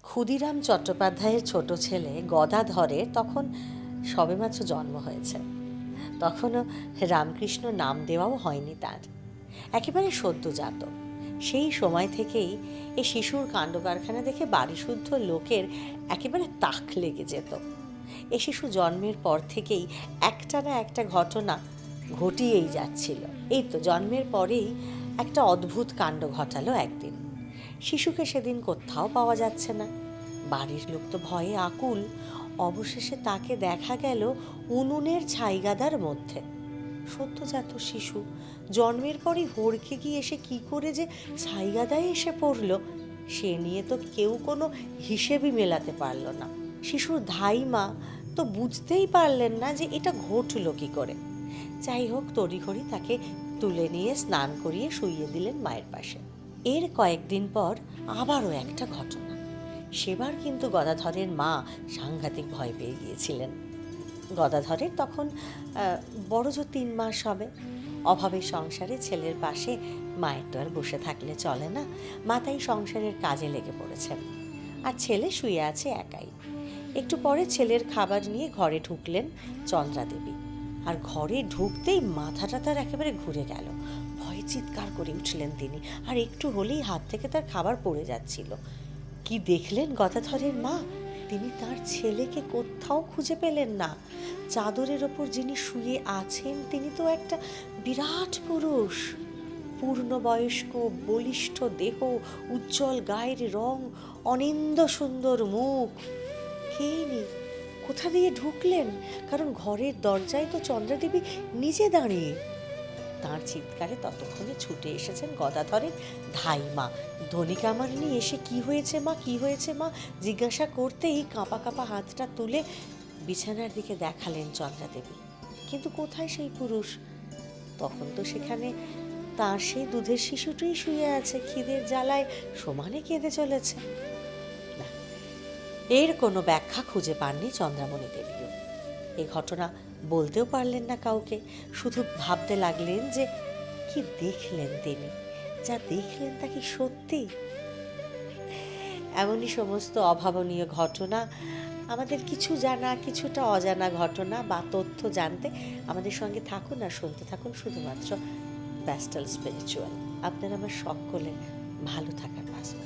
ক্ষুদিরাম চট্টোপাধ্যায়ের ছোট ছেলে গদাধরের তখন সবেমাত্র জন্ম হয়েছে। তখনও রামকৃষ্ণ নাম দেওয়াও হয়নি তার, একেবারে সদ্যজাত। সেই সময় থেকেই এই শিশুর কাণ্ডকারখানা দেখে বাড়িশুদ্ধ লোকের একেবারে তাক লেগে যেত। এ শিশু জন্মের পর থেকেই একটা না একটা ঘটনা ঘটিয়েই যাচ্ছিল। এই তো জন্মের পরেই একটা অদ্ভুত কাণ্ড ঘটালো একদিন। শিশুকে সেদিন কোথাও পাওয়া যাচ্ছে না। বাড়ির লোক তো ভয়ে আকুল। অবশেষে তাকে দেখা গেল উনুনের ছাইগাদার মধ্যে। সদ্যজাত শিশু জন্মের পরই হড়কে গিয়ে এসে কি করে যে ছাইগাদায় এসে পড়ল, সে নিয়ে তো কেউ কোনো হিসেবই মেলাতে পারল না। শিশুর ধাইমা তো বুঝতেই পারলেন না যে এটা ঘটল কি করে। যাই হোক, তড়িঘড়ি তাকে তুলে নিয়ে স্নান করিয়ে শুইয়ে দিলেন মায়ের পাশে। এর কয়েকদিন পর আবারও একটা ঘটনা। সেবার কিন্তু গদাধরের মা সাংঘাতিক ভয় পেয়ে গিয়েছিলেন। গদাধরের তখন বড়জোর 3 মাস হবে। অভাবের সংসারে ছেলের পাশে মায়ের তো আর বসে থাকলে চলে না। মা তাই সংসারের কাজে লেগে পড়েছেন, আর ছেলে শুয়ে আছে একাই। একটু পরে ছেলের খাবার নিয়ে ঘরে ঢুকলেন চন্দ্রাদেবী। আর ঘরে ঢুকতেই মাথাটা তার একেবারে ঘুরে গেল। ভয়ে চিৎকার করে উঠলেন তিনি, আর একটু হলেই হাত থেকে তার খাবার পড়ে যাচ্ছিল। কি দেখলেন গদাধরের মা? তিনি তার ছেলেকে কোথাও খুঁজে পেলেন না। চাদরের ওপর যিনি শুয়ে আছেন তিনি তো একটা বিরাট পুরুষ, পূর্ণবয়স্ক, বলিষ্ঠ দেহ, উজ্জ্বল গায়ের রং, অনিন্দ সুন্দর মুখ। কে ইনি? কোথা দিয়ে ঢুকলেন? কারণ ঘরের দরজায় তো চন্দ্রাদেবী নিজে দাঁড়িয়ে। তাঁর চিৎকারে ততক্ষণে ছুটে এসেছেন গদাধরের ধাইমা। ধনিকামার নিয়ে এসে কি হয়েছে মা, কি হয়েছে মা জিজ্ঞাসা করতেই কাঁপা কাঁপা হাতটা তুলে বিছানার দিকে দেখালেন চন্দ্রাদেবী। কিন্তু কোথায় সেই পুরুষ? তখন তো সেখানে তার সেই দুধের শিশুটিই শুয়ে আছে, খিদের জ্বালায় সমানে কেঁদে চলেছে। না, এর কোনো ব্যাখ্যা খুঁজে পাননি চন্দ্রামণি দেবীও। এই ঘটনা বলতেও পারলেন না কাউকে। শুধু ভাবতে লাগলেন যে কি দেখলেন তিনি, যা দেখলেন তা কি সত্যি? এমনই সমস্ত অভাবনীয় ঘটনা, আমাদের কিছু জানা কিছুটা অজানা ঘটনা বা তথ্য জানতে আমাদের সঙ্গে থাকুন আর শুনতে থাকুন শুধুমাত্র প্যাস্টেল স্পিরিচুয়াল। আপনারা আমার সকলের ভালো থাকার পাশে।